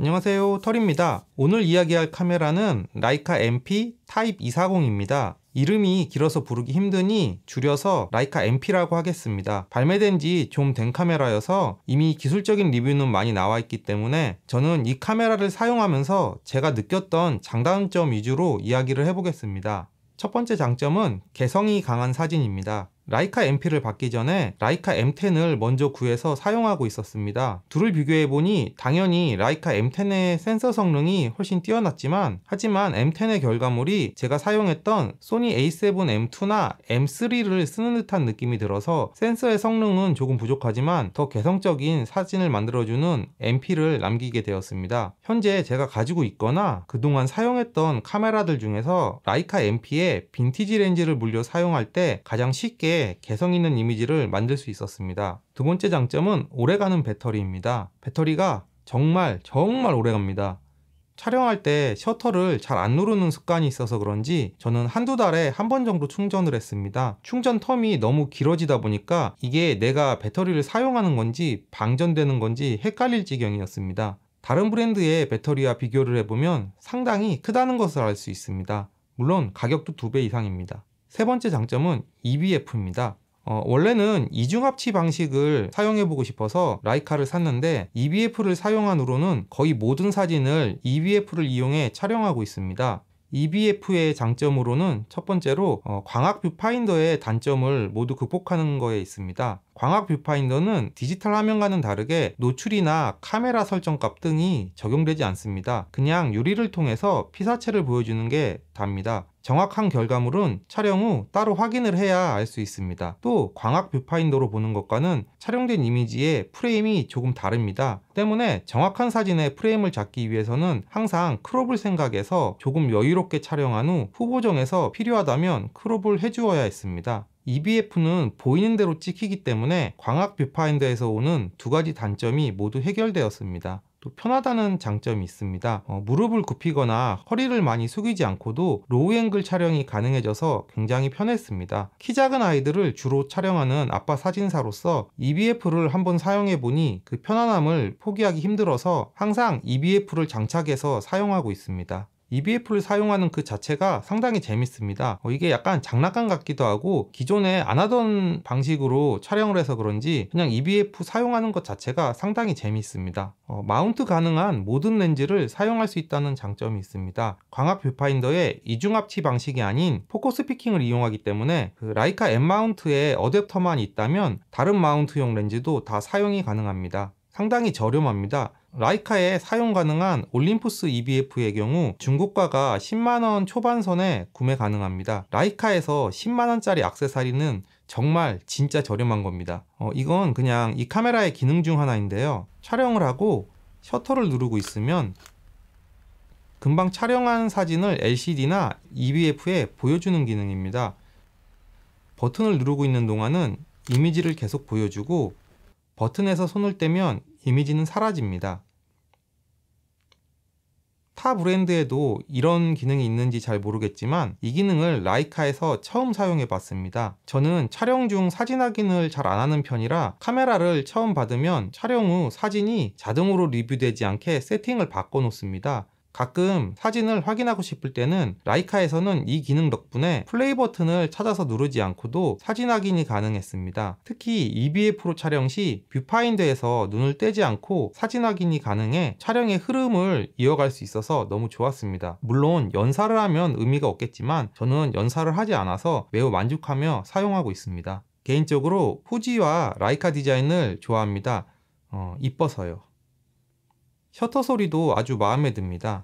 안녕하세요, 털입니다. 오늘 이야기할 카메라는 라이카 MP 타입 240입니다. 이름이 길어서 부르기 힘드니 줄여서 라이카 MP라고 하겠습니다. 발매된 지 좀 된 카메라여서 이미 기술적인 리뷰는 많이 나와 있기 때문에 저는 이 카메라를 사용하면서 제가 느꼈던 장단점 위주로 이야기를 해보겠습니다. 첫 번째 장점은 개성이 강한 사진입니다. 라이카 MP를 받기 전에 라이카 M10을 먼저 구해서 사용하고 있었습니다. 둘을 비교해보니 당연히 라이카 M10의 센서 성능이 훨씬 뛰어났지만 하지만 M10의 결과물이 제가 사용했던 소니 A7M2나 M3를 쓰는 듯한 느낌이 들어서 센서의 성능은 조금 부족하지만 더 개성적인 사진을 만들어주는 MP를 남기게 되었습니다. 현재 제가 가지고 있거나 그동안 사용했던 카메라들 중에서 라이카 MP의 빈티지 렌즈를 물려 사용할 때 가장 쉽게 개성 있는 이미지를 만들 수 있었습니다. 두 번째 장점은 오래가는 배터리입니다. 배터리가 정말 오래갑니다. 촬영할 때 셔터를 잘 안 누르는 습관이 있어서 그런지 저는 한두 달에 한 번 정도 충전을 했습니다. 충전 텀이 너무 길어지다 보니까 이게 내가 배터리를 사용하는 건지 방전되는 건지 헷갈릴 지경이었습니다. 다른 브랜드의 배터리와 비교를 해보면 상당히 크다는 것을 알 수 있습니다. 물론 가격도 2배 이상입니다. 세 번째 장점은 EBF입니다. 원래는 이중합치 방식을 사용해보고 싶어서 라이카를 샀는데 EBF를 사용한 후로는 거의 모든 사진을 EBF를 이용해 촬영하고 있습니다. EBF의 장점으로는 첫 번째로 광학 뷰파인더의 단점을 모두 극복하는 거에 있습니다. 광학 뷰파인더는 디지털 화면과는 다르게 노출이나 카메라 설정값 등이 적용되지 않습니다. 그냥 유리를 통해서 피사체를 보여주는 게 답니다. 정확한 결과물은 촬영 후 따로 확인을 해야 알 수 있습니다. 또 광학 뷰파인더로 보는 것과는 촬영된 이미지의 프레임이 조금 다릅니다. 때문에 정확한 사진의 프레임을 잡기 위해서는 항상 크롭을 생각해서 조금 여유롭게 촬영한 후 후보정에서 필요하다면 크롭을 해주어야 했습니다. EBF는 보이는 대로 찍히기 때문에 광학 뷰파인더에서 오는 두 가지 단점이 모두 해결되었습니다. 또 편하다는 장점이 있습니다. 무릎을 굽히거나 허리를 많이 숙이지 않고도 로우 앵글 촬영이 가능해져서 굉장히 편했습니다. 키 작은 아이들을 주로 촬영하는 아빠 사진사로서 EBF를 한번 사용해보니 그 편안함을 포기하기 힘들어서 항상 EBF를 장착해서 사용하고 있습니다. EBF를 사용하는 그 자체가 상당히 재밌습니다. 이게 약간 장난감 같기도 하고 기존에 안 하던 방식으로 촬영을 해서 그런지 그냥 EBF 사용하는 것 자체가 상당히 재밌습니다. 마운트 가능한 모든 렌즈를 사용할 수 있다는 장점이 있습니다. 광학 뷰파인더의 이중합치 방식이 아닌 포커스 피킹을 이용하기 때문에 그 라이카 M 마운트에 어댑터만 있다면 다른 마운트용 렌즈도 다 사용이 가능합니다. 상당히 저렴합니다. 라이카에 사용 가능한 올림푸스 EBF의 경우 중고가가 10만원 초반선에 구매 가능합니다. 라이카에서 10만원짜리 액세서리는 정말 진짜 저렴한 겁니다. 이건 그냥 이 카메라의 기능 중 하나인데요. 촬영을 하고 셔터를 누르고 있으면 금방 촬영한 사진을 LCD나 EBF에 보여주는 기능입니다. 버튼을 누르고 있는 동안은 이미지를 계속 보여주고 버튼에서 손을 떼면 이미지는 사라집니다. 타 브랜드에도 이런 기능이 있는지 잘 모르겠지만 이 기능을 라이카에서 처음 사용해 봤습니다. 저는 촬영 중 사진 확인을 잘 안 하는 편이라 카메라를 처음 받으면 촬영 후 사진이 자동으로 리뷰되지 않게 세팅을 바꿔 놓습니다. 가끔 사진을 확인하고 싶을 때는 라이카에서는 이 기능 덕분에 플레이 버튼을 찾아서 누르지 않고도 사진 확인이 가능했습니다. 특히 EBF로 촬영 시 뷰파인더에서 눈을 떼지 않고 사진 확인이 가능해 촬영의 흐름을 이어갈 수 있어서 너무 좋았습니다. 물론 연사를 하면 의미가 없겠지만 저는 연사를 하지 않아서 매우 만족하며 사용하고 있습니다. 개인적으로 후지와 라이카 디자인을 좋아합니다. 이뻐서요. 셔터 소리도 아주 마음에 듭니다.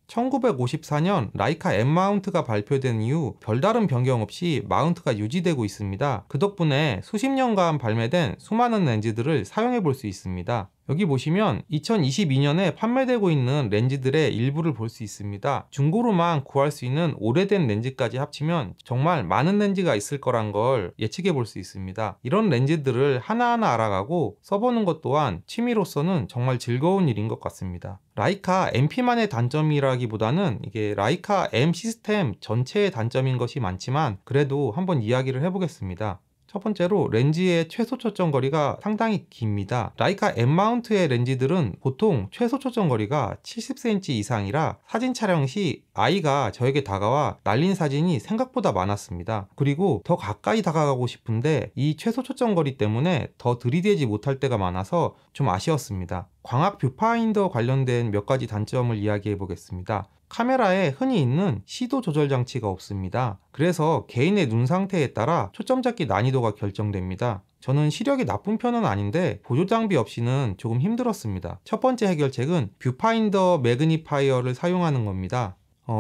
1954년 라이카 M 마운트가 발표된 이후 별다른 변경 없이 마운트가 유지되고 있습니다. 그 덕분에 수십 년간 발매된 수많은 렌즈들을 사용해 볼 수 있습니다. 여기 보시면 2022년에 판매되고 있는 렌즈들의 일부를 볼 수 있습니다. 중고로만 구할 수 있는 오래된 렌즈까지 합치면 정말 많은 렌즈가 있을 거란 걸 예측해 볼 수 있습니다. 이런 렌즈들을 하나하나 알아가고 써보는 것 또한 취미로서는 정말 즐거운 일인 것 같습니다. 라이카 MP만의 단점이라기보다는 이게 라이카 M 시스템 전체의 단점인 것이 많지만 그래도 한번 이야기를 해보겠습니다. 첫 번째로 렌즈의 최소 초점 거리가 상당히 깁니다. 라이카 M 마운트의 렌즈들은 보통 최소 초점 거리가 70cm 이상이라 사진 촬영 시 아이가 저에게 다가와 날린 사진이 생각보다 많았습니다. 그리고 더 가까이 다가가고 싶은데 이 최소 초점 거리 때문에 더 들이대지 못할 때가 많아서 좀 아쉬웠습니다. 광학 뷰파인더 관련된 몇 가지 단점을 이야기해 보겠습니다. 카메라에 흔히 있는 시도 조절 장치가 없습니다. 그래서 개인의 눈 상태에 따라 초점 잡기 난이도가 결정됩니다. 저는 시력이 나쁜 편은 아닌데 보조 장비 없이는 조금 힘들었습니다. 첫 번째 해결책은 뷰파인더 매그니파이어를 사용하는 겁니다.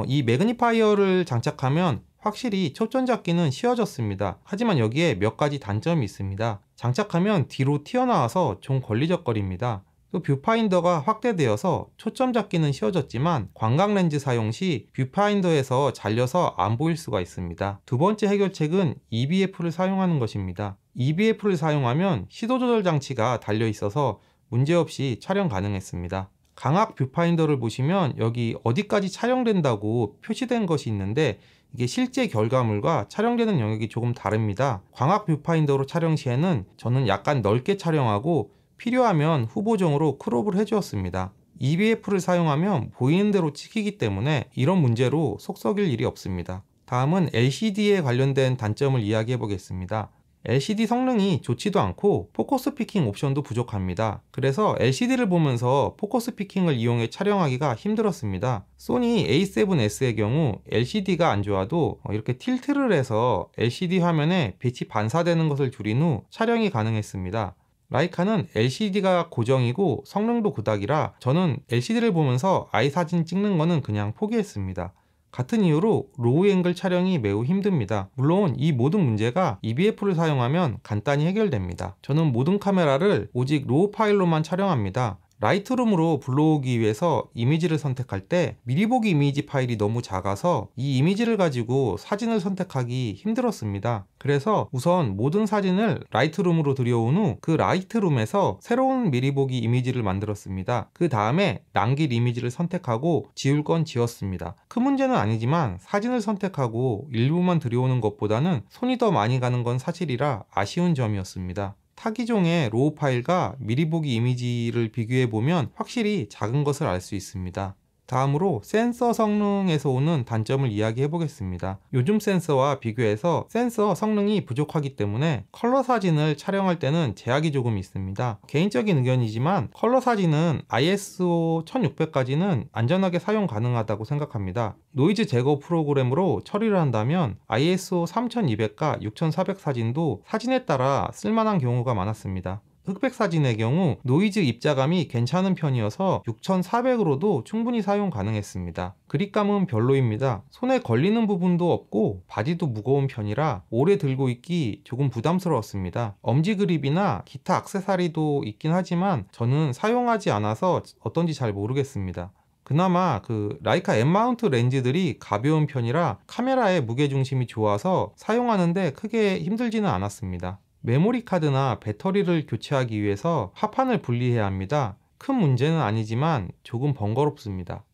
이 매그니파이어를 장착하면 확실히 초점 잡기는 쉬워졌습니다. 하지만 여기에 몇 가지 단점이 있습니다. 장착하면 뒤로 튀어나와서 좀 걸리적거립니다. 또 뷰파인더가 확대되어서 초점 잡기는 쉬워졌지만 광각 렌즈 사용 시 뷰파인더에서 잘려서 안 보일 수가 있습니다. 두 번째 해결책은 EBF를 사용하는 것입니다. EBF를 사용하면 시도 조절 장치가 달려 있어서 문제없이 촬영 가능했습니다. 광학 뷰파인더를 보시면 여기 어디까지 촬영된다고 표시된 것이 있는데 이게 실제 결과물과 촬영되는 영역이 조금 다릅니다. 광학 뷰파인더로 촬영 시에는 저는 약간 넓게 촬영하고 필요하면 후보정으로 크롭을 해주었습니다. EBF를 사용하면 보이는 대로 찍히기 때문에 이런 문제로 속 썩일 일이 없습니다. 다음은 LCD에 관련된 단점을 이야기해 보겠습니다. LCD 성능이 좋지도 않고 포커스 피킹 옵션도 부족합니다. 그래서 LCD를 보면서 포커스 피킹을 이용해 촬영하기가 힘들었습니다. 소니 A7S의 경우 LCD가 안 좋아도 이렇게 틸트를 해서 LCD 화면에 빛이 반사되는 것을 줄인 후 촬영이 가능했습니다. 라이카는 LCD가 고정이고 성능도 그닥이라 저는 LCD를 보면서 아이 사진 찍는 거는 그냥 포기했습니다. 같은 이유로 로우 앵글 촬영이 매우 힘듭니다. 물론 이 모든 문제가 EBF를 사용하면 간단히 해결됩니다. 저는 모든 카메라를 오직 로우 파일로만 촬영합니다. 라이트룸으로 불러오기 위해서 이미지를 선택할 때 미리 보기 이미지 파일이 너무 작아서 이 이미지를 가지고 사진을 선택하기 힘들었습니다. 그래서 우선 모든 사진을 라이트룸으로 들여온 후 그 라이트룸에서 새로운 미리 보기 이미지를 만들었습니다. 그 다음에 남길 이미지를 선택하고 지울 건 지웠습니다. 큰 문제는 아니지만 사진을 선택하고 일부만 들여오는 것보다는 손이 더 많이 가는 건 사실이라 아쉬운 점이었습니다. 타기종의 로우 파일과 미리 보기 이미지를 비교해 보면 확실히 작은 것을 알 수 있습니다. 다음으로 센서 성능에서 오는 단점을 이야기해 보겠습니다. 요즘 센서와 비교해서 센서 성능이 부족하기 때문에 컬러 사진을 촬영할 때는 제약이 조금 있습니다. 개인적인 의견이지만 컬러 사진은 ISO 1600까지는 안전하게 사용 가능하다고 생각합니다. 노이즈 제거 프로그램으로 처리를 한다면 ISO 3200과 6400 사진도 사진에 따라 쓸만한 경우가 많았습니다. 흑백 사진의 경우 노이즈 입자감이 괜찮은 편이어서 6400으로도 충분히 사용 가능했습니다. 그립감은 별로입니다. 손에 걸리는 부분도 없고 바디도 무거운 편이라 오래 들고 있기 조금 부담스러웠습니다. 엄지 그립이나 기타 액세서리도 있긴 하지만 저는 사용하지 않아서 어떤지 잘 모르겠습니다. 그나마 라이카 M 마운트 렌즈들이 가벼운 편이라 카메라의 무게중심이 좋아서 사용하는데 크게 힘들지는 않았습니다. 메모리 카드나 배터리를 교체하기 위해서 합판을 분리해야 합니다. 큰 문제는 아니지만 조금 번거롭습니다.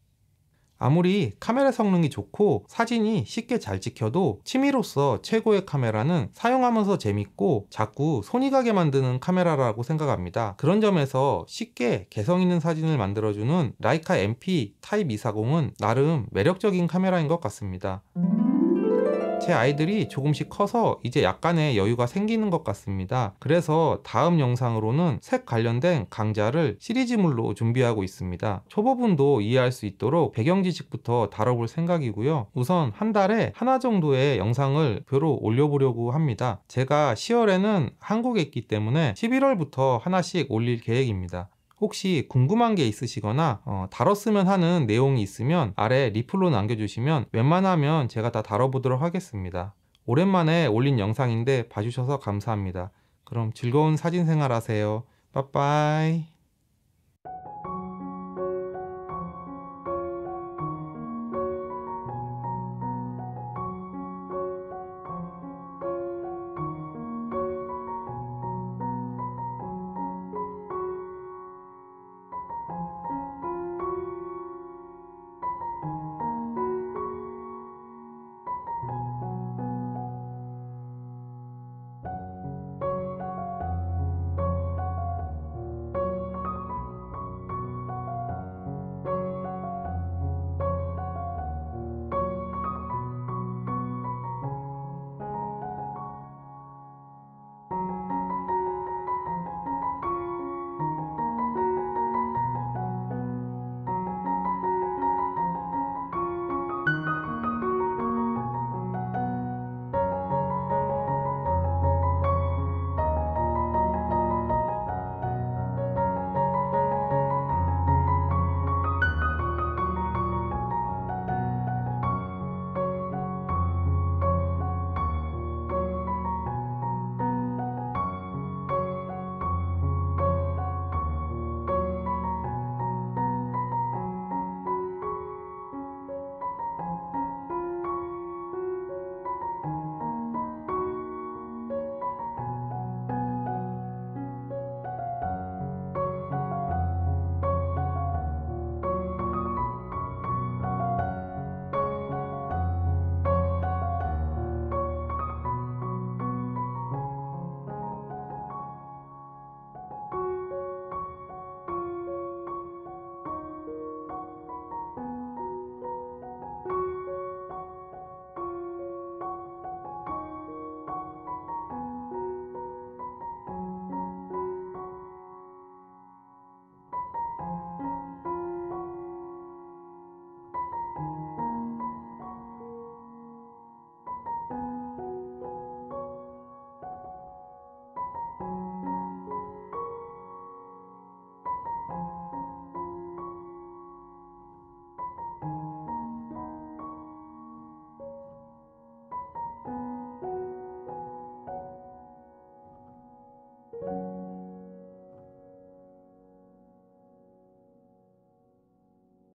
아무리 카메라 성능이 좋고 사진이 쉽게 잘 찍혀도 취미로서 최고의 카메라는 사용하면서 재밌고 자꾸 손이 가게 만드는 카메라라고 생각합니다. 그런 점에서 쉽게 개성 있는 사진을 만들어주는 라이카 MP 타입 240은 나름 매력적인 카메라인 것 같습니다. 제 아이들이 조금씩 커서 이제 약간의 여유가 생기는 것 같습니다. 그래서 다음 영상으로는 색 관련된 강좌를 시리즈물로 준비하고 있습니다. 초보분도 이해할 수 있도록 배경 지식부터 다뤄볼 생각이고요. 우선 한 달에 하나 정도의 영상을 뷰로 올려보려고 합니다. 제가 10월에는 한국에 있기 때문에 11월부터 하나씩 올릴 계획입니다. 혹시 궁금한 게 있으시거나 다뤘으면 하는 내용이 있으면 아래 리플로 남겨주시면 웬만하면 제가 다 다뤄보도록 하겠습니다. 오랜만에 올린 영상인데 봐주셔서 감사합니다. 그럼 즐거운 사진 생활 하세요. 빠빠이.